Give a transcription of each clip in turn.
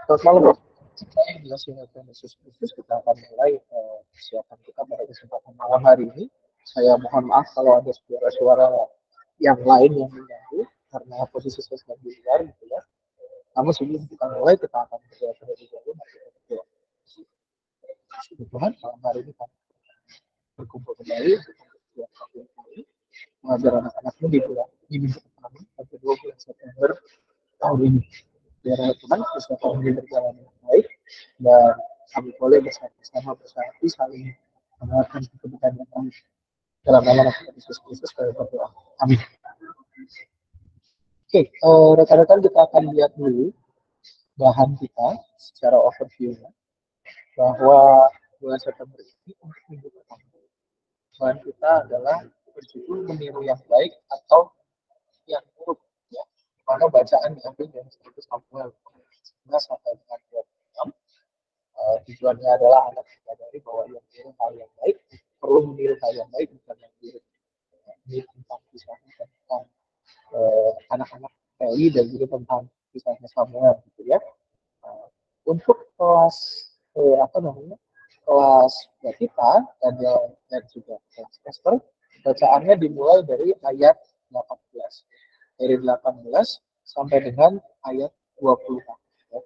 Selamat malam, Bro. Yang jelas ini Yesus Kristus kita akan mulai persiapan kita pada kesempatan malam hari ini. Saya mohon maaf kalau ada suara-suara yang lain yang mengganggu karena posisi saya sedang di luar gitu ya. Namun sebelum kita mulai, kita akan berdoa terlebih dahulu. Mari kita berdoa. Tuhan, malam hari ini kami berkumpul kembali untuk mempersiapkan kami mengajar anak-anakmu di bulan ini pertama sampai 2 bulan September tahun ini. Biar Tuhan persiapan ini berjalan dengan baik dan kami boleh bersama-sama bersatu saling menguatkan kebutuhan yang kami dalam nama Tuhan Yesus Kristus kami berdoa. Amin. Oke, rekan-rekan kita akan lihat dulu bahan kita secara overview bahwa bulan September ini untuk minggu pertama bahan kita adalah berjudul meniru yang baik atau yang buruk ya. Mana bacaan diambil dari 1 Samuel 11 sampai dengan 26. Tujuannya adalah anak menyadari bahwa yang meniru hal yang baik perlu meniru hal yang baik bukan yang buruk. Ini tentang kisahnya tentang anak-anak Eli dan juga tentang kisahnya Samuel gitu ya. Untuk kelas kelas kita dan juga kelas Esther bacaannya dimulai dari ayat 18 sampai dengan ayat 20 ya.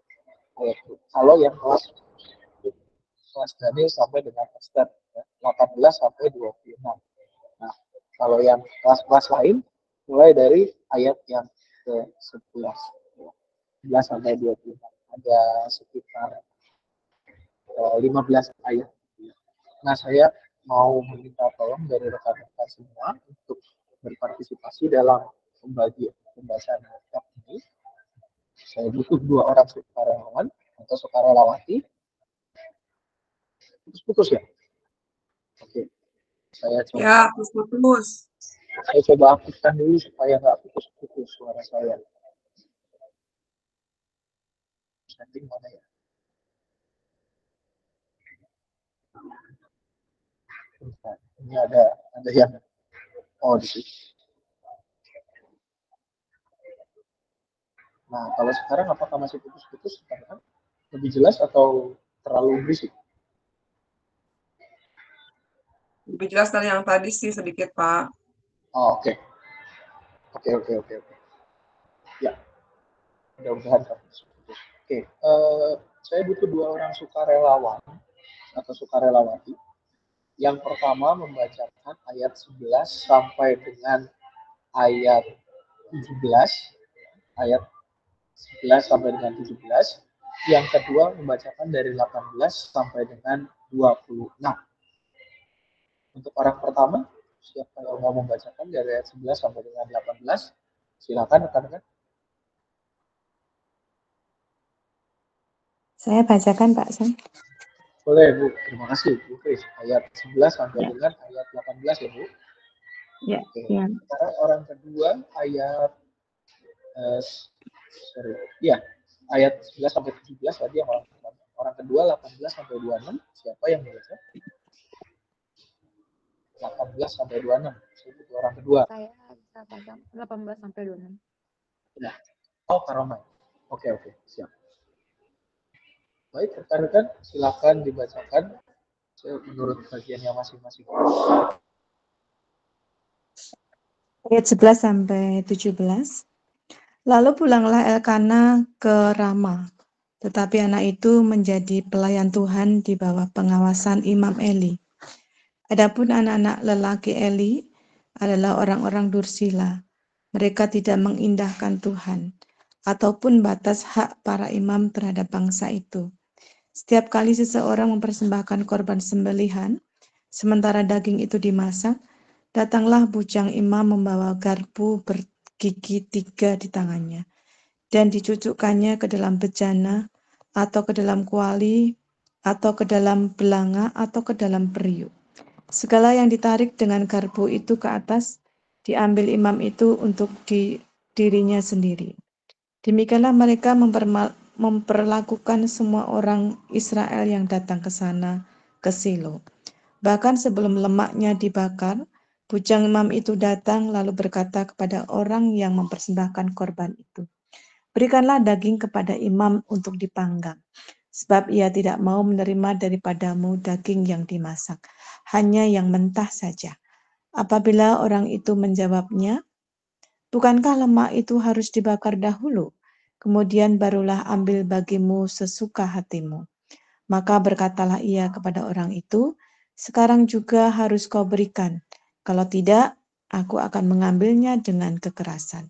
Kalau yang kelas Daniel sampai dengan Esther ya, 18 sampai 26. Nah, kalau yang kelas-kelas lain mulai dari ayat yang ke-11 ya, 11 sampai 26. Ada sekitar 15 ayat. Nah, saya mau meminta tolong dari rekan-rekan semua untuk berpartisipasi dalam pembahasan kitab ini. Saya butuh 2 orang sukarelawan atau sukarelawati. Putus-putus ya? Oke. Saya coba. Ya, putus-putus. Saya coba aktifkan dulu supaya nggak putus-putus suara saya. Setting mana ya? Ini ada yang di sini. Nah, kalau sekarang apakah masih putus-putus? Lebih jelas atau terlalu berisik? Lebih jelas dari yang tadi sih sedikit, Pak. Oh, oke. Oke. Ya, mudah-mudahan putus. Oke, saya butuh 2 orang sukarelawan atau sukarelawati. Yang pertama membacakan ayat 11 sampai dengan ayat 17. Ayat 11 sampai dengan 17. Yang kedua membacakan dari 18 sampai dengan 26. Untuk orang pertama, siapa yang mau membacakan dari ayat 11 sampai dengan 18? Silakan rekan-rekan. Saya bacakan, Pak Sam. Boleh, Bu. Terima kasih, Bu Kris. Ayat 11 sampai dengan ayat 18 ya, Bu. Ya, Oke. ya. Sekarang orang kedua ayat ayat 11 sampai 17 tadi yang orang pertama. Orang kedua 18 sampai 26. Siapa yang membaca? 18 sampai 26. Itu orang kedua. Saya bisa baca 18 sampai 26. Nah. Oh, Karomai. Oke, siap. Baik, rekan-rekan, silakan dibacakan menurut bagiannya masing-masing. Ayat 11 sampai 17. Lalu pulanglah Elkana ke Rama, tetapi anak itu menjadi pelayan Tuhan di bawah pengawasan Imam Eli. Adapun anak-anak lelaki Eli adalah orang-orang dursila. Mereka tidak mengindahkan Tuhan ataupun batas hak para imam terhadap bangsa itu. Setiap kali seseorang mempersembahkan korban sembelihan, sementara daging itu dimasak, datanglah bujang imam membawa garpu bergigi 3 di tangannya, dan dicucukkannya ke dalam bejana, atau ke dalam kuali, atau ke dalam belanga, atau ke dalam periuk. Segala yang ditarik dengan garpu itu ke atas, diambil imam itu untuk dirinya sendiri. Demikianlah mereka memperlakukan semua orang Israel yang datang ke sana, ke Silo. Bahkan sebelum lemaknya dibakar, bujang imam itu datang lalu berkata kepada orang yang mempersembahkan korban itu, Berikanlah daging kepada imam untuk dipanggang, sebab ia tidak mau menerima daripadamu daging yang dimasak, hanya yang mentah saja. Apabila orang itu menjawabnya, bukankah lemak itu harus dibakar dahulu, kemudian barulah ambil bagimu sesuka hatimu? Maka berkatalah ia kepada orang itu, sekarang juga harus kau berikan. Kalau tidak, aku akan mengambilnya dengan kekerasan.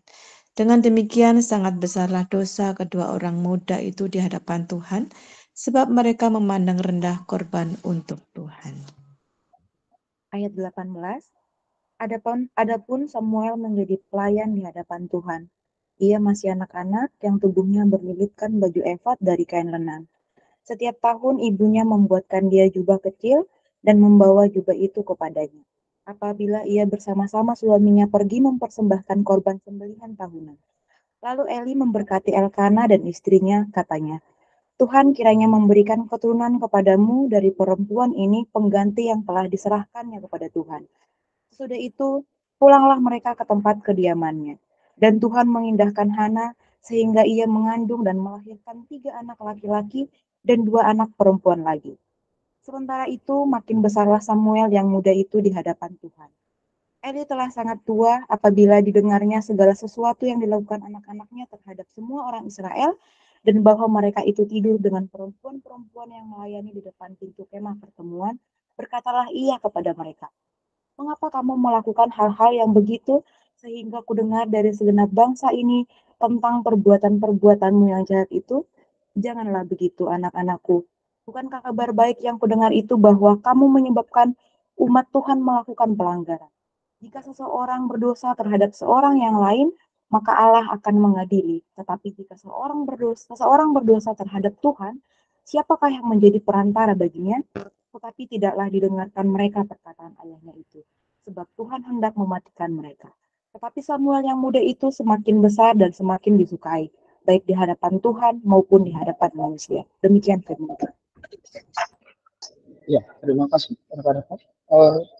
Dengan demikian sangat besarlah dosa kedua orang muda itu di hadapan Tuhan, sebab mereka memandang rendah korban untuk Tuhan. Ayat 18. Adapun Samuel menjadi pelayan di hadapan Tuhan. Ia masih anak-anak yang tubuhnya berlilitkan baju efod dari kain lenan. Setiap tahun ibunya membuatkan dia jubah kecil dan membawa jubah itu kepadanya. Apabila ia bersama-sama suaminya pergi mempersembahkan korban sembelihan tahunan. Lalu Eli memberkati Elkana dan istrinya, katanya, Tuhan kiranya memberikan keturunan kepadamu dari perempuan ini pengganti yang telah diserahkannya kepada Tuhan. Sesudah itu, pulanglah mereka ke tempat kediamannya. Dan Tuhan mengindahkan Hana sehingga ia mengandung dan melahirkan 3 anak laki-laki dan 2 anak perempuan lagi. Sementara itu, makin besarlah Samuel yang muda itu di hadapan Tuhan. Eli telah sangat tua apabila didengarnya segala sesuatu yang dilakukan anak-anaknya terhadap semua orang Israel dan bahwa mereka itu tidur dengan perempuan-perempuan yang melayani di depan pintu kemah pertemuan, berkatalah ia kepada mereka, mengapa kamu melakukan hal-hal yang begitu sehingga kudengar dari segenap bangsa ini tentang perbuatan-perbuatanmu yang jahat itu? Janganlah begitu, anak-anakku. Bukankah kabar baik yang kudengar itu bahwa kamu menyebabkan umat Tuhan melakukan pelanggaran? Jika seseorang berdosa terhadap seorang yang lain, maka Allah akan mengadili. Tetapi jika seseorang berdosa terhadap Tuhan, siapakah yang menjadi perantara baginya? Tetapi tidaklah didengarkan mereka perkataan ayahnya itu, sebab Tuhan hendak mematikan mereka. Tetapi Samuel yang muda itu semakin besar dan semakin disukai, baik di hadapan Tuhan maupun di hadapan manusia. Demikian firman Tuhan. Ya, terima kasih rekan-rekan.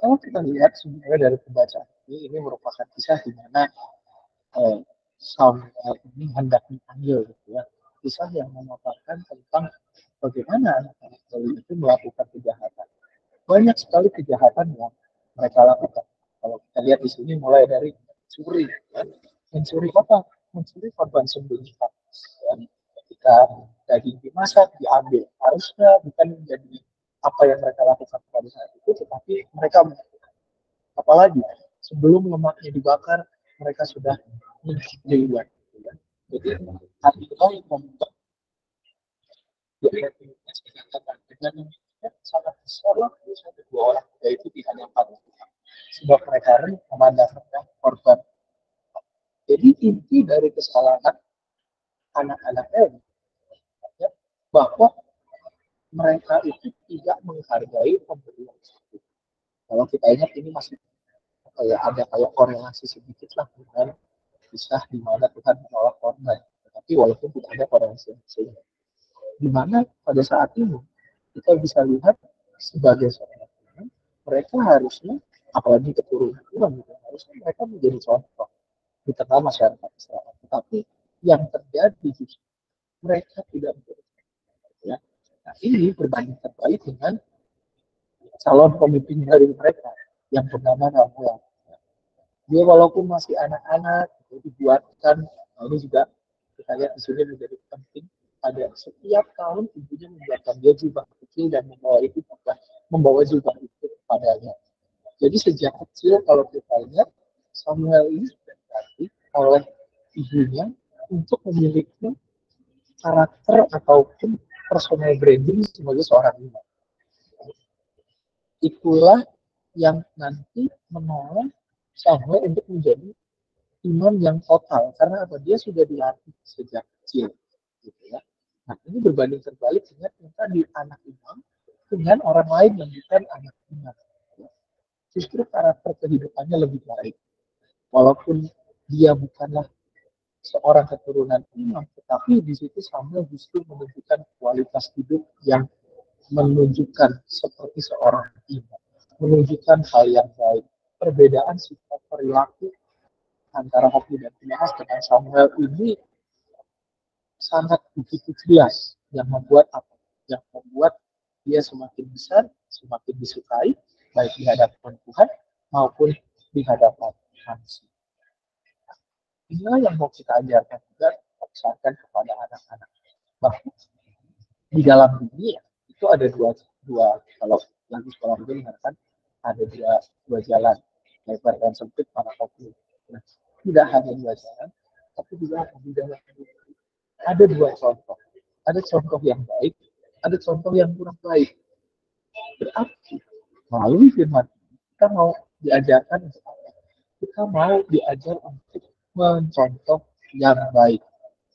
Kalau kita lihat sebenarnya dari pembacaan ini merupakan kisah di mana Samuel ini hendak dipanggil, gitu ya. Kisah yang memaparkan tentang bagaimana anak-anak Eli itu melakukan kejahatan. Banyak sekali kejahatan yang mereka lakukan. Kalau kita lihat di sini mulai dari mencuri, ya. Mencuri apa? Mencuri korban sembelihan. Ya. Ketika daging dimasak diambil, harusnya bukan menjadi apa yang mereka lakukan pada saat itu, tetapi mereka melakukan. Apalagi sebelum lemaknya dibakar, mereka sudah duluan. Jadi hati kita yang membuat dengan sangat besar lah kedua orang muda itu di hadapan Tuhan. Sebab mereka memandang rendah korban. Jadi inti dari kesalahan anak-anak Eli ya, bahwa mereka itu tidak menghargai pemberian. Kalau kita ingat ini masih ada kayak korelasi sedikit lah dengan kisah di mana Tuhan menolak korban. Tetapi walaupun tidak ada korelasi yang di mana pada saat ini kita bisa lihat sebagai seorang Tuhan, mereka harusnya, apalagi keturunan Tuhan, gitu, harusnya mereka menjadi contoh di tengah masyarakat Israel. Tetapi yang terjadi justru mereka tidak menjadi contoh. Ya. Nah ini berbanding terbalik dengan calon pemimpin dari mereka yang bernama Samuel. Dia walaupun masih anak-anak, itu dibuatkan, nah ini juga kita lihat di sini menjadi penting. Pada setiap tahun ibunya membuatkan dia jubah kecil dan membawa jubah itu kepadanya. Jadi sejak kecil kalau kita lihat Samuel ini sudah dilatih oleh ibunya untuk memiliki karakter ataupun personal branding sebagai seorang imam. Itulah yang nanti menolong Samuel untuk menjadi imam yang total karena apa, dia sudah dilatih sejak kecil gitu ya. Nah ini berbanding terbalik dengan yang tadi anak imam dengan orang lain yang bukan anak imam. Justru karakter kehidupannya lebih baik walaupun dia bukanlah seorang keturunan imam, tetapi di situ Samuel justru menunjukkan kualitas hidup yang menunjukkan seperti seorang imam, menunjukkan hal yang baik. Perbedaan sifat perilaku antara Hoki dan Pinehas dengan Samuel ini sangat begitu jelas yang membuat apa? Yang membuat dia semakin besar, semakin disukai, baik di hadapan Tuhan maupun di hadapan manusia. Inilah yang mau kita ajarkan juga, pesankan kepada anak-anak bahwa di dalam dunia itu ada dua kalau lagi sekolah itu mengatakan ada dua jalan, lebar dan sempit mana kopi. Nah, tidak hanya dua jalan, tapi juga di dalam dunia ada dua contoh. Ada contoh yang baik, ada contoh yang kurang baik. Berarti melalui firman kita mau diajarkan untuk apa? Kita mau diajar untuk mencontoh yang baik,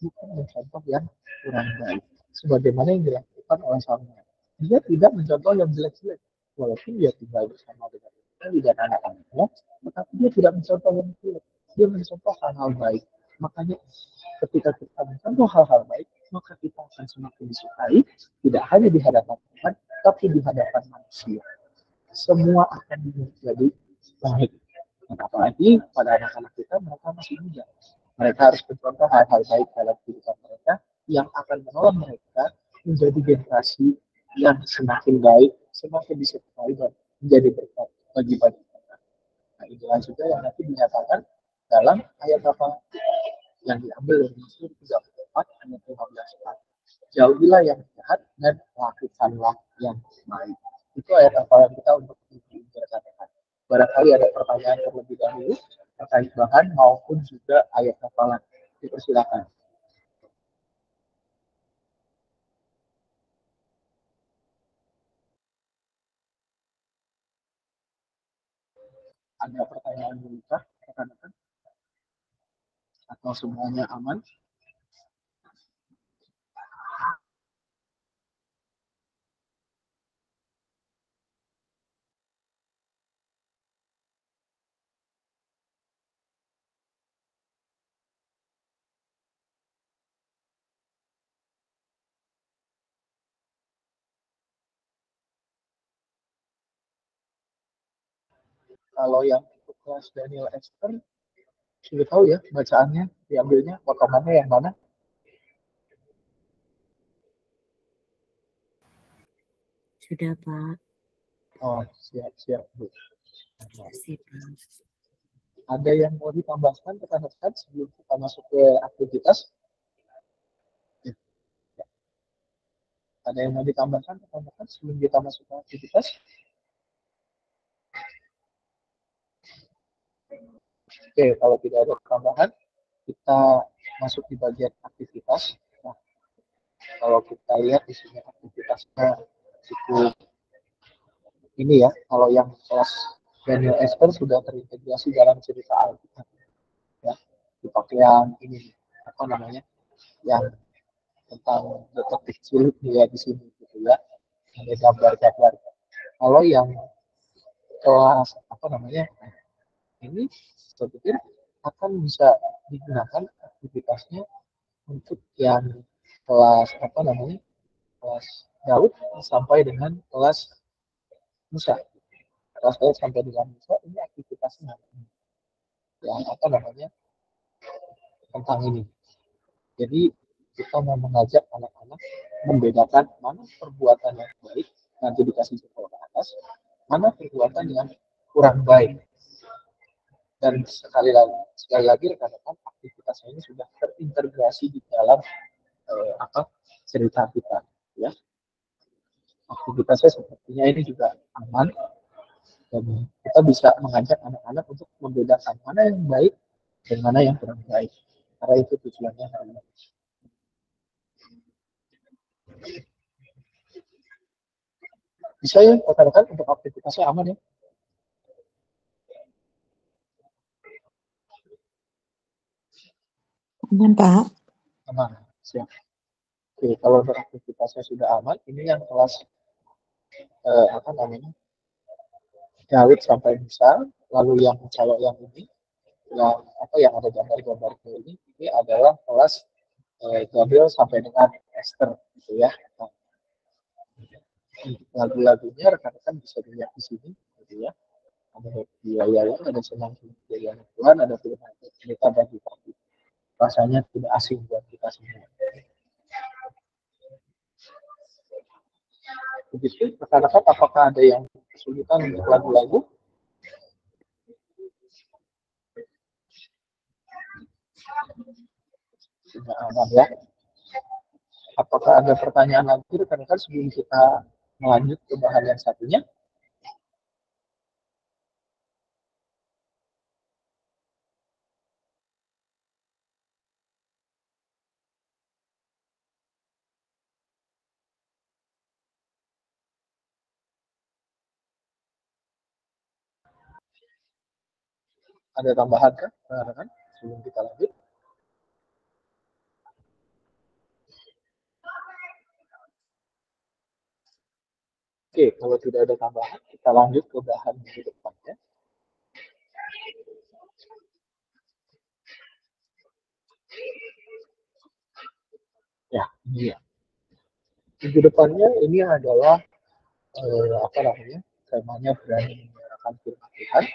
bukan mencontoh yang kurang baik. Sebagaimana yang dilakukan oleh Samuel. Dia tidak mencontoh yang jelek-jelek, walaupun dia tinggal bersama dengan istri dan anak-anaknya, tetapi dia tidak mencontoh yang jelek. Dia mencontoh hal-hal baik. Makanya ketika kita mencontoh hal-hal baik, maka kita akan semakin disukai, tidak hanya di hadapan Tuhan, tapi di hadapan manusia. Semua akan menjadi baik. Dan apalagi pada anak-anak kita, mereka masih muda. Mereka harus mencontoh hal-hal baik dalam kehidupan mereka yang akan menolong mereka menjadi generasi yang semakin baik, semakin disukai dan menjadi berkat bagi banyak orang. Nah, inilah juga yang nanti dinyatakan dalam ayat apa yang diambil dari Mazmur 34 ayat 15. Jauhilah yang jahat dan lakukanlah yang baik. Itu ayat hafalan kita untuk diberkatakan. Barangkali ada pertanyaan terlebih dahulu terkait bahan maupun juga ayat hafalan. Dipersilakan. Ada pertanyaan berikutnya, rekan-rekan? Atau semuanya aman? Kalau yang untuk kelas Daniel Esther, sudah tahu ya bacaannya, diambilnya, potongannya yang mana? Sudah, Pak. Oh, siap-siap, Bu. Sip. Ada yang mau ditambahkan rekan-rekan sebelum kita masuk ke aktivitas? Ya. Ada yang mau ditambahkan rekan-rekan sebelum kita masuk ke aktivitas? Oke, kalau tidak ada tambahan, kita masuk di bagian aktivitas. Nah, kalau kita lihat di sini aktivitasnya cukup ini ya, kalau yang kelas Daniel Esper sudah terintegrasi dalam cerita Alkitab. Ya, dipakai yang ini apa namanya, yang tentang detektif cilik ya di sini gitu ya, ada gambar-gambar. Kalau yang kelas apa namanya, ini saya pikir akan bisa digunakan aktivitasnya untuk yang kelas apa namanya, kelas Daud sampai dengan kelas Musa. Kelas Daud sampai dengan Musa ini aktivitasnya yang apa namanya, tentang ini. Jadi kita mau mengajak anak-anak membedakan mana perbuatan yang baik, nanti dikasih jempol ke atas, mana perbuatan yang kurang baik. Dan sekali lagi rekan-rekan, aktivitasnya ini sudah terintegrasi di dalam apa cerita kita, ya. Aktivitasnya sepertinya ini juga aman dan kita bisa mengajak anak-anak untuk membedakan mana yang baik dan mana yang kurang baik. Karena itu tujuannya hari ini. Bisa ya rekan-rekan untuk aktivitasnya aman ya? Aman, Pak. Aman, siap. Oke, kalau untuk aktivitasnya sudah aman, ini yang kelas apa namanya, Daud sampai Musa, lalu yang cewek yang ini, yang apa yang ada gambar-gambar ini adalah kelas Gabriel sampai dengan Esther gitu ya. Nah, lagu-lagunya rekan-rekan bisa dilihat di sini gitu ya. Ada biaya, ada senang biaya Tuhan, ada Tuhan cerita bagi kami. Rasanya tidak asing buat kita semua. Begitu, rekan-rekan, apakah ada yang kesulitan untuk lagu-lagu? Sudah aman ya. Apakah ada pertanyaan lagi rekan-rekan sebelum kita melanjut ke bahan yang satunya? Ada tambahan kan rekan-rekan sebelum kita lanjut? Oke, kalau tidak ada tambahan, kita lanjut ke bahan minggu depannya. Ya, ini ya. Minggu depannya ini adalah temanya berani menyuarakan firman Tuhan.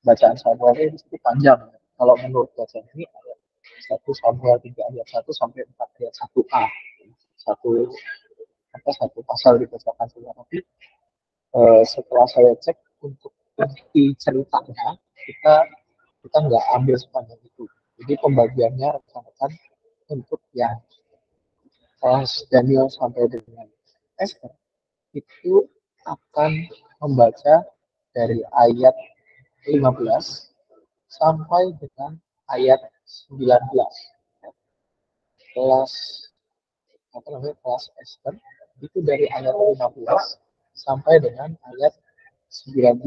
Bacaan Samuelnya itu cukup panjang. Kalau menurut bacaan ini ada 1 Samuel 3 ayat 1 sampai 4 ayat 1a. Satu pasal dibacakan semua. Tapi setelah saya cek untuk inti ceritanya, kita nggak ambil sepanjang itu. Jadi pembagiannya rekan-rekan untuk yang kelas Daniel sampai dengan Esther itu akan membaca dari ayat 15 sampai dengan ayat 19. Kelas Esther itu dari ayat 15 sampai dengan ayat 19.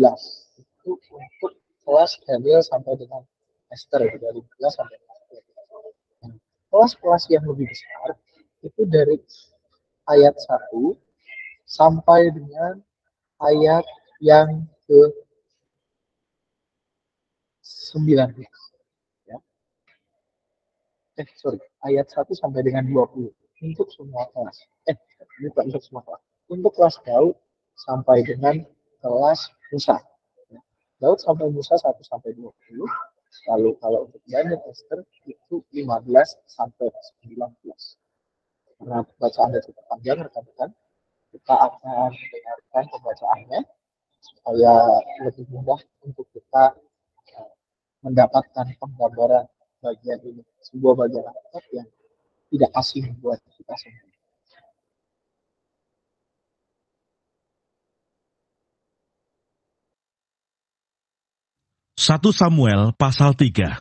Itu untuk kelas Daniel sampai dengan Esther dari 15 sampai dengan 19. Kelas-kelas yang lebih besar itu dari ayat 1 sampai dengan ayat yang ke 19. Ya. Ayat 1 sampai dengan 20 untuk semua kelas. Bukan untuk semua kelas. Untuk kelas Daud sampai dengan kelas Musa. Ya. Daud sampai Musa 1 sampai 20. Lalu kalau untuk Daniel Esther itu 15 sampai 19. Karena bacaannya cukup panjang, rekan-rekan, kita akan mendengarkan pembacaannya supaya lebih mudah untuk kita mendapatkan penggambaran bagian ini, sebuah bagian Alkitab yang tidak asing buat kita semua. Satu Samuel pasal 3.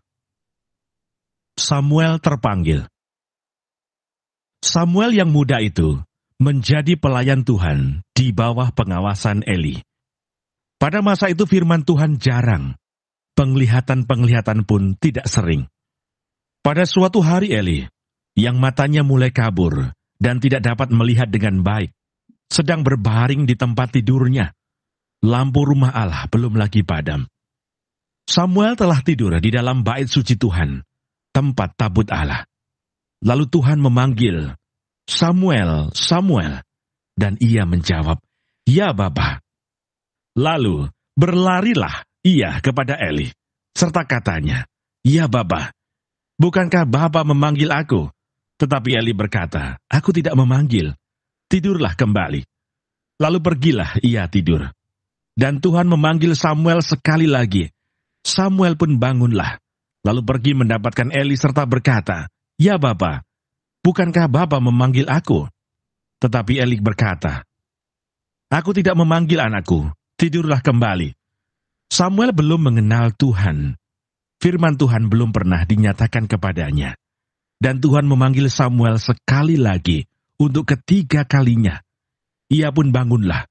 Samuel terpanggil. Samuel yang muda itu menjadi pelayan Tuhan di bawah pengawasan Eli. Pada masa itu firman Tuhan jarang, penglihatan-penglihatan pun tidak sering. Pada suatu hari Eli, yang matanya mulai kabur dan tidak dapat melihat dengan baik, sedang berbaring di tempat tidurnya. Lampu rumah Allah belum lagi padam. Samuel telah tidur di dalam bait suci Tuhan, tempat tabut Allah. Lalu Tuhan memanggil, "Samuel, Samuel." Dan ia menjawab, "Ya Bapa." Lalu berlarilah ia kepada Eli, serta katanya, "Ya Bapa, bukankah Bapa memanggil aku?" Tetapi Eli berkata, "Aku tidak memanggil, tidurlah kembali." Lalu pergilah ia tidur. Dan Tuhan memanggil Samuel sekali lagi. Samuel pun bangunlah, lalu pergi mendapatkan Eli serta berkata, "Ya Bapa, bukankah Bapa memanggil aku?" Tetapi Eli berkata, "Aku tidak memanggil anakku, tidurlah kembali." Samuel belum mengenal Tuhan. Firman Tuhan belum pernah dinyatakan kepadanya. Dan Tuhan memanggil Samuel sekali lagi untuk ketiga kalinya. Ia pun bangunlah,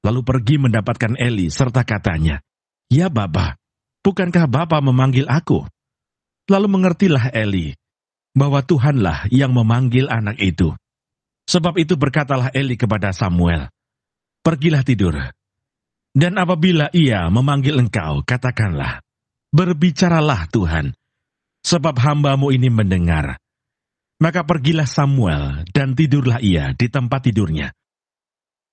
lalu pergi mendapatkan Eli serta katanya, "Ya Bapa, bukankah Bapa memanggil aku?" Lalu mengertilah Eli bahwa Tuhanlah yang memanggil anak itu. Sebab itu berkatalah Eli kepada Samuel, "Pergilah tidur. Dan apabila ia memanggil engkau, katakanlah, 'Berbicaralah Tuhan, sebab hamba-Mu ini mendengar.'" Maka pergilah Samuel dan tidurlah ia di tempat tidurnya.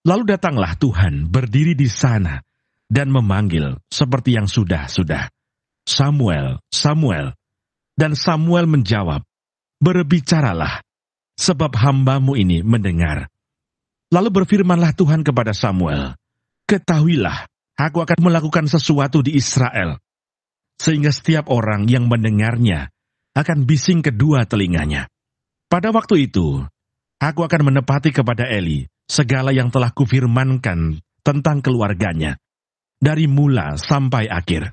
Lalu datanglah Tuhan berdiri di sana dan memanggil seperti yang sudah-sudah, "Samuel, Samuel." Dan Samuel menjawab, "Berbicaralah, sebab hamba-Mu ini mendengar." Lalu berfirmanlah Tuhan kepada Samuel, "Ketahuilah, aku akan melakukan sesuatu di Israel, sehingga setiap orang yang mendengarnya akan bising kedua telinganya. Pada waktu itu, aku akan menepati kepada Eli segala yang telah kufirmankan tentang keluarganya, dari mula sampai akhir.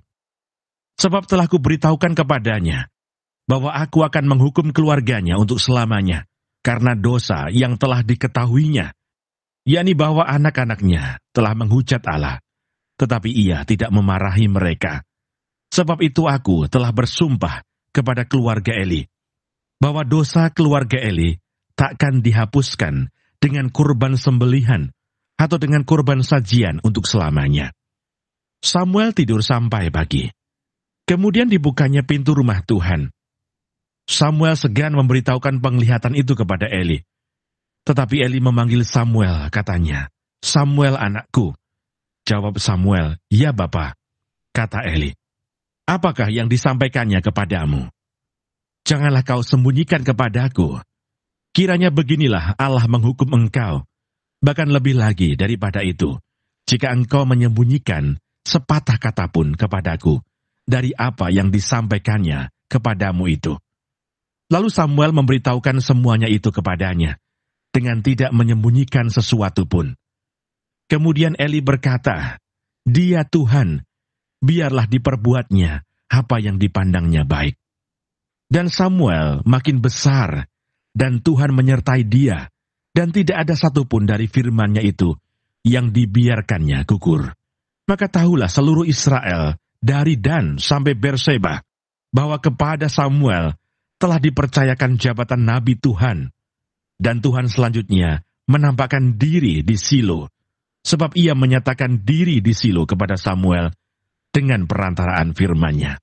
Sebab telah kuberitahukan kepadanya bahwa aku akan menghukum keluarganya untuk selamanya, karena dosa yang telah diketahuinya, yakni bahwa anak-anaknya telah menghujat Allah, tetapi ia tidak memarahi mereka. Sebab itu aku telah bersumpah kepada keluarga Eli, bahwa dosa keluarga Eli takkan dihapuskan dengan kurban sembelihan atau dengan kurban sajian untuk selamanya." Samuel tidur sampai pagi. Kemudian dibukanya pintu rumah Tuhan. Samuel segan memberitahukan penglihatan itu kepada Eli. Tetapi Eli memanggil Samuel, katanya, "Samuel anakku." Jawab Samuel, "Ya Bapa." Kata Eli, "Apakah yang disampaikannya kepadamu? Janganlah kau sembunyikan kepadaku. Kiranya beginilah Allah menghukum engkau, bahkan lebih lagi daripada itu, jika engkau menyembunyikan sepatah kata pun kepadaku dari apa yang disampaikannya kepadamu itu." Lalu Samuel memberitahukan semuanya itu kepadanya, dengan tidak menyembunyikan sesuatu pun. Kemudian Eli berkata, "Dia Tuhan, biarlah diperbuatnya apa yang dipandangnya baik." Dan Samuel makin besar, dan Tuhan menyertai dia, dan tidak ada satupun dari firman-Nya itu yang dibiarkannya gugur. Maka tahulah seluruh Israel, dari Dan sampai Berseba, bahwa kepada Samuel telah dipercayakan jabatan Nabi Tuhan. Dan Tuhan selanjutnya menampakkan diri di Silo, sebab ia menyatakan diri di Silo kepada Samuel dengan perantaraan firman-Nya.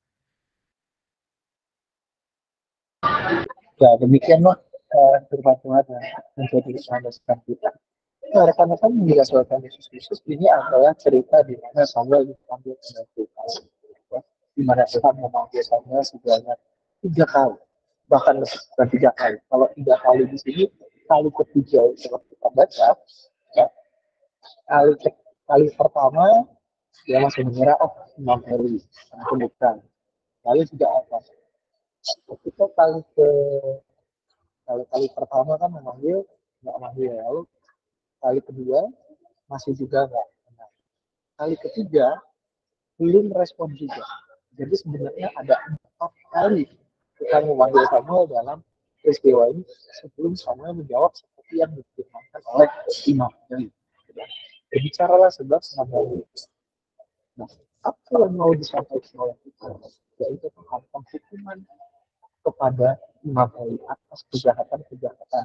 Ya, demikianlah firman Tuhan yang menjadi landasan kita. Nah, rekan-rekan juga saudara Yesus Kristus, ini adalah cerita di mana Samuel dipanggil oleh Tuhan. Ya, di mana Tuhan memanggil Samuel sebanyak 3 kali, bahkan bukan 3 kali. Kalau 3 kali di sini, kali ketiga kalau kita baca, ya, kali pertama dia masih mengira, oh, Imam Eli, bukan. Lalu juga apa? Ketika kali pertama kan nggak manggil, lalu kali kedua masih juga nggak kenal. Kali ketiga belum respon juga. Jadi sebenarnya ada 4 kali kita memanggil Samuel dalam peristiwa ini sebelum Samuel menjawab seperti yang difirmankan oleh Imam Eli. Berbicaralah sebab Samuel. Nah, apa yang mau disampaikan oleh kita? Yaitu tentang hukuman kepada Imam Eli atas kejahatan-kejahatan.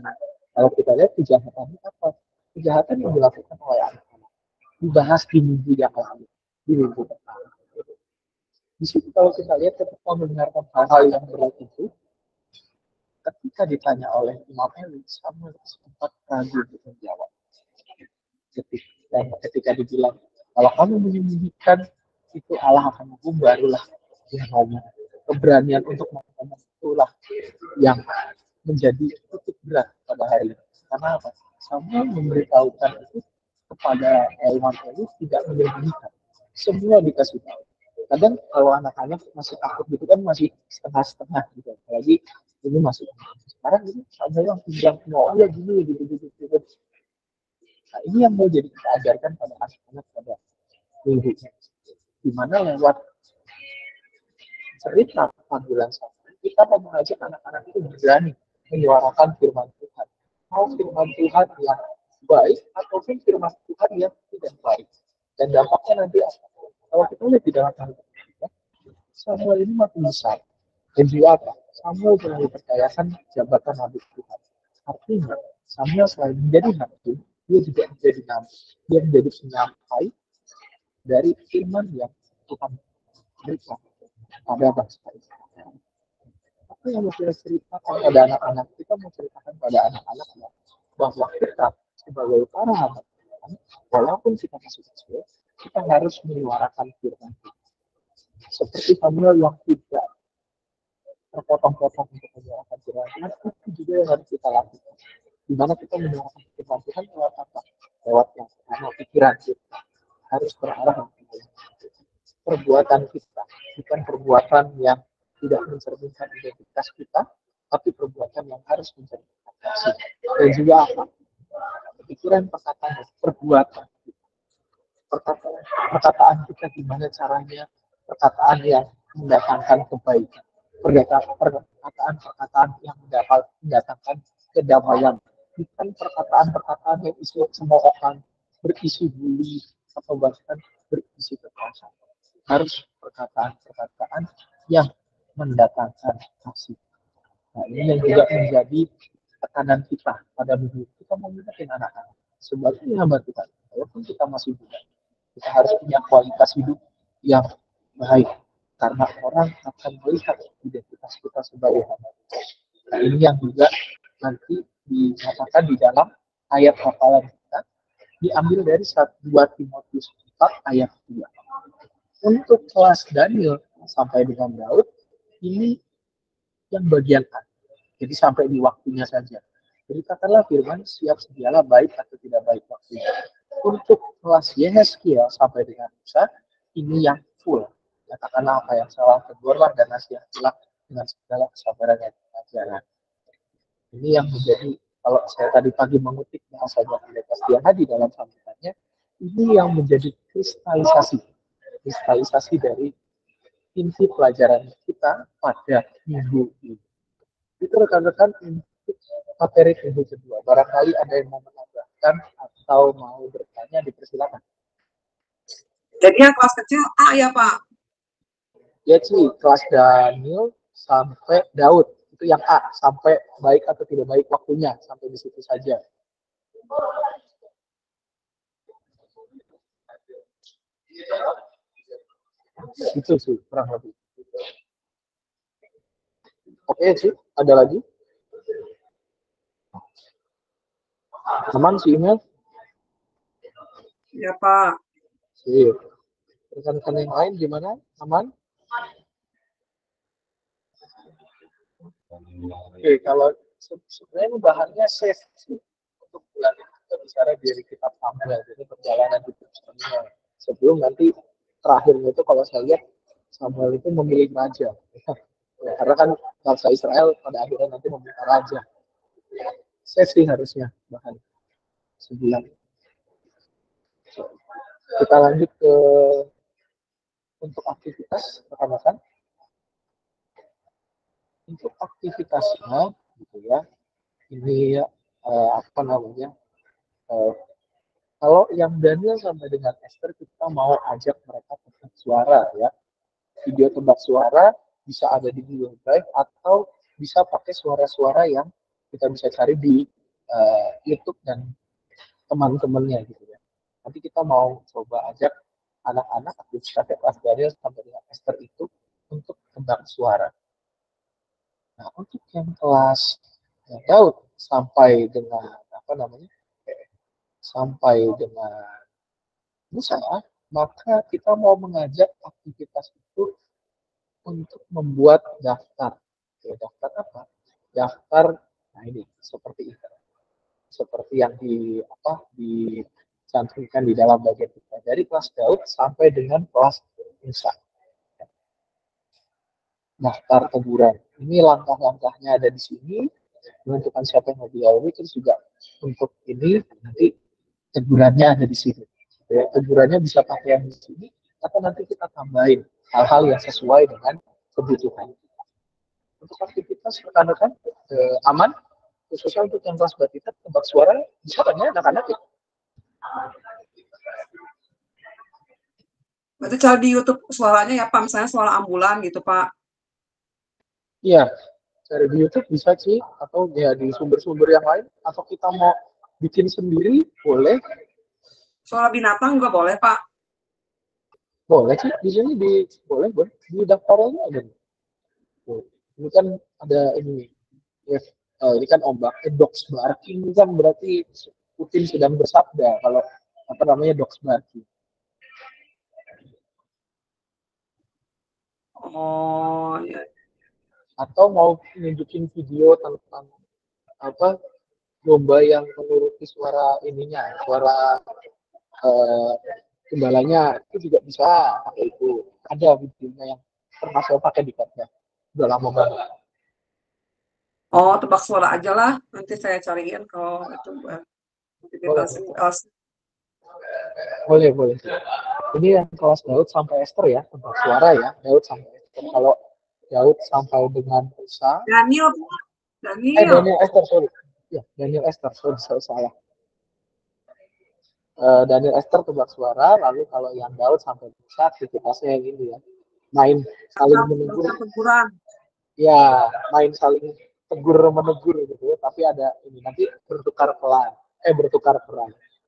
Kalau kita lihat kejahatan apa? Kejahatan yang dilakukan oleh anak-anak. Dibahas di minggu yang lalu, di minggu pertama. Di situ kalau kita lihat ketika mendengarkan hal-hal yang berat itu, ketika ditanya oleh Imam Eli, Samuel sempat ragu untuk menjawab. Ketika dibilang, kalau kamu menyembunyikan, itu Allah akan menghukum, barulah dia ngomong. Keberanian untuk ngomong itulah yang menjadi titik berat pada hari ini. Karena apa? Samuel memberitahukan itu kepada Imam Eli, tidak menyembunyikan. Semua dikasih tahu. Kadang kalau anak-anak masih takut gitu kan, masih setengah-setengah gitu. Apalagi ini masih sekarang ini Samuel yang bilang, oh ya gini gitu. Nah, ini yang mau jadi kita ajarkan pada anak-anak pada minggunya. Dimana lewat cerita panggilan Samuel, kita mau mengajak anak-anak itu berani menyuarakan firman Tuhan. Mau firman Tuhan yang baik ataupun firman Tuhan yang tidak baik. Dan dampaknya nanti apa? Kalau kita lihat di dalam Alkitab, Samuel ini makin besar. Dan juga apa? Samuel telah dipercayakan jabatan Nabi Tuhan. Artinya, Samuel selain menjadi hakim, dia juga menjadi nabi. Dia menjadi penyampai dari firman yang Tuhan berikan pada bangsa Israel. Apa yang mau kita ceritakan pada anak-anak? Kita mau ceritakan pada anak-anak bahwa kita sebagai para hamba Tuhan, walaupun kita masih kecil, kita harus menyuarakan firman Tuhan. Seperti Samuel yang tidak terpotong-potong untuk menyuarakan firman Tuhan, itu juga yang harus kita lakukan. Di mana kita menyuarakan firman Tuhan lewat apa? lewat yang pertama pikiran kita harus berarah kepada perbuatan kita, bukan perbuatan yang tidak mencerminkan identitas kita, tapi perbuatan yang harus mencerminkan kasih. Dan juga apa? Pikiran, perkataan, dan perbuatan. Perkataan kita gimana caranya, perkataan yang mendatangkan kebaikan, perkataan yang mendatangkan kedamaian, bukan perkataan-perkataan yang isi cemoohan, berisi bully, atau bahkan berisi kekerasan. Harus perkataan-perkataan yang mendatangkan kasih. Nah, ini yang juga menjadi tekanan kita pada minggu kita menggunakan anak-anak sebagai hamba Tuhan. Walaupun kita masih muda, kita harus punya kualitas hidup yang baik karena orang akan melihat identitas kita sebagai hamba Tuhan. Nah, ini yang juga nanti dinyatakan di dalam ayat hafalan kita, diambil dari 2 Timotius 4 ayat 2. Untuk kelas Daniel sampai dengan Daud, ini yang bagian A. Jadi sampai di waktunya saja. Beritakanlah firman, siap sedialah baik atau tidak baik waktunya. Untuk kelas Yehezkiel sampai dengan Musa, ini yang full. Katakanlah apa yang salah, tegurlah dan nasihatilah dengan segala kesabaran dan pengajaran. Ini yang menjadi, kalau saya tadi pagi mengutip bahasanya Pendeta Setiahadi dalam sambutannya, ini yang menjadi kristalisasi dari inti pelajaran kita pada minggu ini. Itu rekan-rekan untuk materi minggu kedua. Barangkali ada yang mau menambahkan atau mau bertanya, dipersilakan. Jadi yang kelas kecil A ya Pak? Ya sih, kelas Daniel sampai Daud. Itu yang A, sampai baik atau tidak baik waktunya. Sampai di situ saja. Itu sih, kurang lebih. Oke sih, ada lagi? Aman sih, email? Ya Pak. Sip. Rekan-rekan yang lain gimana? Aman? Oke, kalau sebenarnya bahannya safe sih. Untuk bulan ini kita bicara dari kitab Samuel, jadi perjalanan hidup Samuel. Sebelum nanti terakhirnya itu kalau saya lihat Samuel itu memilih raja. Ya, karena kan bangsa Israel pada akhirnya nanti meminta raja. Safe sih harusnya bahan sebulan. Kita lanjut ke untuk aktivitas rekan-rekan. Untuk aktivitasnya, gitu ya. Ini apa namanya? Kalau yang Daniel sampai dengan Esther, kita mau ajak mereka tebak suara ya. Video tebak suara bisa ada di Google Drive atau bisa pakai suara-suara yang kita bisa cari di YouTube dan teman-temannya gitu ya. Nanti kita mau coba ajak anak-anak aktivitas kelas Daniel sampai dengan Esther itu untuk tebak suara. Nah, untuk yang kelas Daud sampai dengan apa namanya? Sampai dengan Musa, maka kita mau mengajak aktivitas itu untuk membuat daftar. Ya, daftar apa? Daftar, nah ini seperti itu. Seperti yang dicantumkan di dalam bagian kita. Dari kelas Daud sampai dengan kelas Musa. Daftar teguran. Ini langkah-langkahnya ada di sini. Menentukan siapa yang mau dilalui, terus juga untuk ini nanti tegurannya ada di sini. Ya, tegurannya bisa pakai yang di sini, atau nanti kita tambahin hal-hal yang sesuai dengan kebutuhan. Untuk aktivitas rekan-rekan aman, khususnya untuk yang kelas batita tebak suara, bisa kan ya anak-anak ya? Berarti cari di YouTube suaranya ya Pak, misalnya suara ambulan gitu Pak. Iya, cari di YouTube bisa sih, atau ya di sumber-sumber yang lain, atau kita mau bikin sendiri, boleh. Suara binatang juga boleh Pak. Boleh sih, di sini boleh di daftarnya ada. Ini kan ada ini, ya, ini kan ombak, dogs barking kan berarti Putin sedang bersabda kalau apa namanya dogs barking. Oh ya. Atau mau nunjukin video tentang apa lomba yang menurut seperti suara ininya, suara eh, gembalanya itu juga bisa pakai itu. Ada videonya yang pernah saya pakai di Canva. Udah lama banget. Oh, tebak suara aja lah. Nanti saya cariin kalau itu aktivitas Boleh, kelas. boleh, boleh. Ini yang kelas Daud sampai Esther ya, tebak suara ya, Daud sampai Esther. Kalau Daud sampai dengan Musa, Daniel, Pak. Daniel. Daniel Esther, sorry. Ya, Daniel Esther, sorry, saya salah. Daniel Esther tebak suara, lalu kalau yang Daud sampai Musa, aktivitasnya yang ini ya, main saling menegur. Teguran. Ya, main saling tegur menegur gitu ya, tapi ada ini nanti bertukar peran.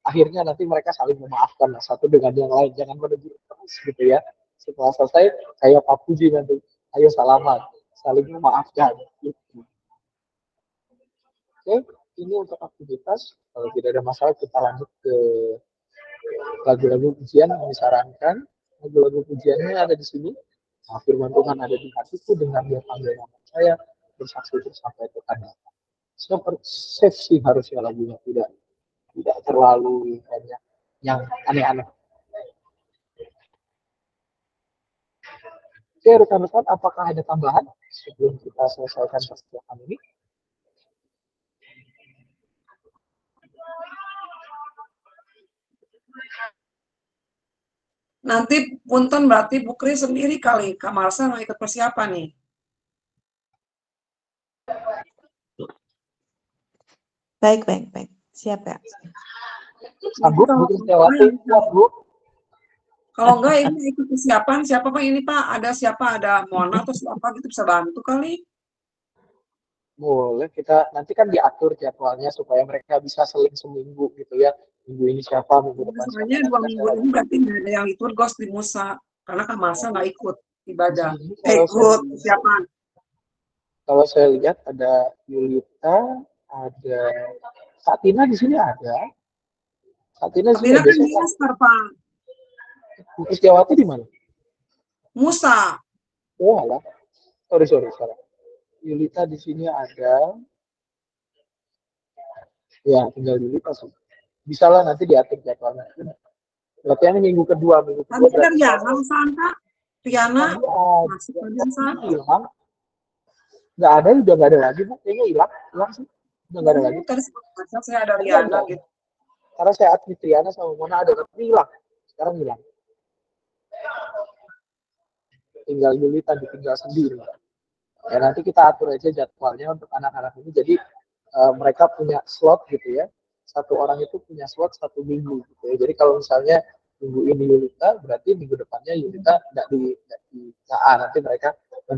Akhirnya nanti mereka saling memaafkan lah satu dengan yang lain, jangan menegur terus gitu ya. Setelah selesai kayak Pak Puji nanti, ayo salaman, saling memaafkan gitu. Oke, ini untuk aktivitas. Kalau tidak ada masalah kita lanjut ke lagu-lagu pujian yang disarankan. Lagu-lagu pujiannya ada di sini. Nah, firman Tuhan ada di hatiku, dengan dia panggil nama saya, bersaksi terus sampai Tuhan datang. Safe sih harusnya lagunya, tidak terlalu banyak yang aneh-aneh. Oke, rekan-rekan, apakah ada tambahan sebelum kita selesaikan persiapan ini? Nanti punten berarti Bu Kris sendiri kali. Kak Marsha nggak ikut persiapan nih. Baik, baik, baik. Siap ya. Sanggup, Bu Kristiawati? Kuat, Bu? Kalau enggak ini ikut persiapan, siapa Pak ini Pak? Ada siapa? Ada Mona atau siapa gitu bisa bantu kali? Boleh, kita nanti kan diatur jadwalnya supaya mereka bisa seling seminggu gitu ya. Minggu ini siapa, minggu depan siapa. Soalnya 2 minggu ini berarti nggak ada yang liturgos di Musa. Karena Kak Marsha nggak ikut ibadah. Ikut persiapan. Kalau saya lihat ada Yulita, ada Satina di sini ada. Satina di sini Tina ada. kan di Esther Pak. Bu Kristiawati di mana? Musa. Oh, alah. Sorry. Yulita di sini ada. Ya, tinggal Yulita sih. Bisa lah nanti diatur jadwalnya. Latihannya minggu kedua. Tadi ada Riana Santa. Riana. Masuk San. Hilang. Nggak ada, udah nggak ada lagi, Bu. Kayaknya hilang sih. Udah nggak ada lagi. Tadi saya ada Riana gitu. Karena saya admit Riana sama Mona ada, tapi hilang. Sekarang hilang. Tinggal Yulita ditinggal sendiri. Ya nanti kita atur aja jadwalnya untuk anak-anak ini. Jadi mereka punya slot gitu ya. Satu orang itu punya slot 1 minggu gitu ya. Jadi kalau misalnya minggu ini Yulita, berarti minggu depannya Yulita nanti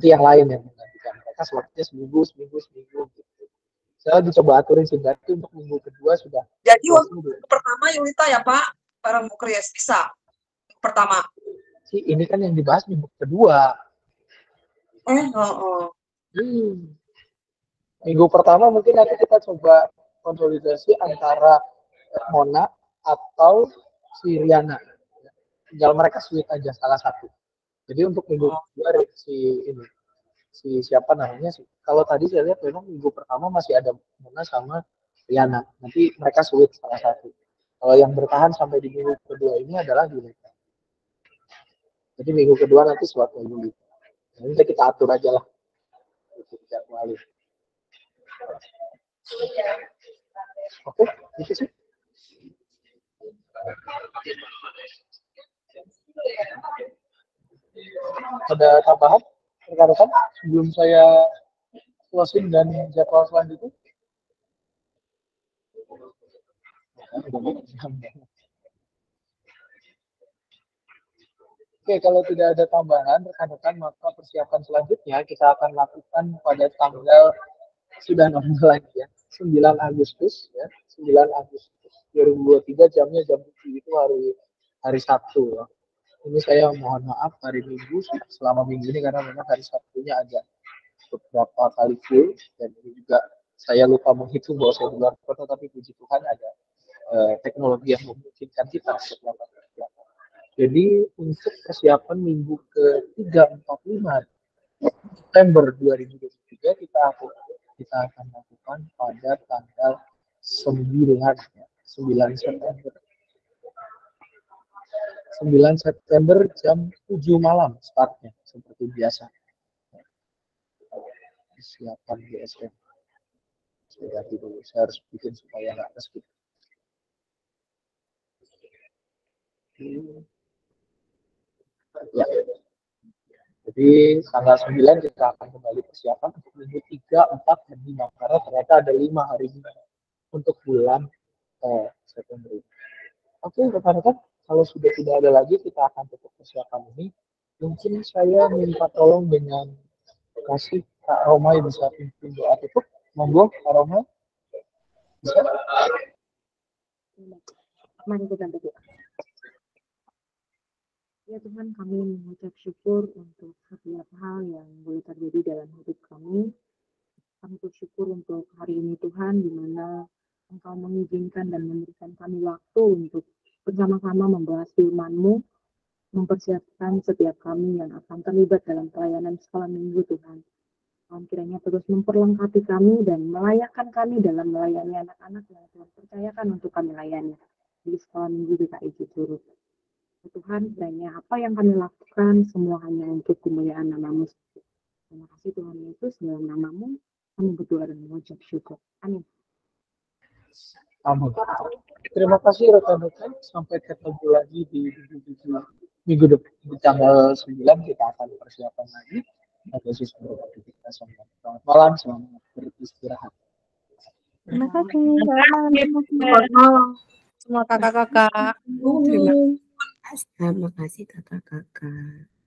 yang lain yang menggantikan mereka, slotnya seminggu gitu. Saya lagi coba aturin sehingga untuk minggu kedua sudah. Jadi waktu pertama Yulita ya Pak, bareng Bu Kris bisa. Pertama. Ini kan yang dibahas minggu kedua. Minggu pertama mungkin nanti kita coba konsolidasi antara Mona atau si Riana. Tinggal mereka switch aja salah satu. Jadi untuk minggu kedua si siapa namanya sih? Kalau tadi saya lihat memang minggu pertama masih ada Mona sama Riana. Nanti mereka switch salah satu. Kalau yang bertahan sampai di minggu kedua ini adalah Yulita. Jadi minggu kedua nanti suatu Yulita. Nanti kita atur aja lah. Oke, itu sih. Ada tambahan rekan-rekan sebelum saya closing dan jadwal selanjutnya? Oke, kalau tidak ada tambahan rekan-rekan, maka persiapan selanjutnya kita akan lakukan pada tanggal sudah normal lagi ya, 9 Agustus ya, 9 Agustus 2023, jamnya jam 7 itu hari Sabtu ya. Ini saya mohon maaf hari Minggu selama minggu ini karena memang hari Sabtunya agak beberapa kali full, dan ini juga saya lupa menghitung bahwa saya di luar kota, tapi puji Tuhan ada teknologi yang memungkinkan kita untuk melakukan persiapan. Jadi untuk persiapan minggu ke-3, 4, 5 September 2023 kita akan lakukan pada tanggal 9 September. 9 September jam 7 malam startnya seperti biasa. Persiapan GSM. Saya ganti dulu, saya harus bikin supaya nggak skip. Ya. Jadi tanggal 9 kita akan kembali persiapan untuk minggu 3, 4, dan 5 karena ternyata ada 5 hari untuk bulan September ini. Oke, rekan-rekan, kalau sudah tidak ada lagi kita akan tutup persiapan ini. Mungkin saya minta tolong dengan kasih Kak Romai bisa pimpin doa tutup. Monggo Kak Romai. Bisa? Mari kita berdoa. Ya Tuhan, kami mengucap syukur untuk setiap hal yang boleh terjadi dalam hidup kami. Kami bersyukur untuk hari ini Tuhan, di mana Engkau mengizinkan dan memberikan kami waktu untuk bersama-sama membahas firman-Mu, mempersiapkan setiap kami yang akan terlibat dalam pelayanan sekolah minggu Tuhan. Tuhan kiranya terus memperlengkapi kami dan melayakkan kami dalam melayani anak-anak yang Tuhan percayakan untuk kami layani di sekolah minggu GKI Cicurug. Tuhan, kiranya apa yang kami lakukan semua hanya untuk kemuliaan nama-Mu. Terima kasih Tuhan Yesus, dalam nama-Mu kami berdoa dan mengucap syukur. Amin. Amin. Terima kasih rekan-rekan. Sampai ketemu lagi di minggu depan di tanggal 9 kita akan persiapan lagi. Terima kasih berkati kita semua. Selamat malam, selamat beristirahat. Terima kasih. Selamat malam semua kakak-kakak. Terima kasih kakak-kakak.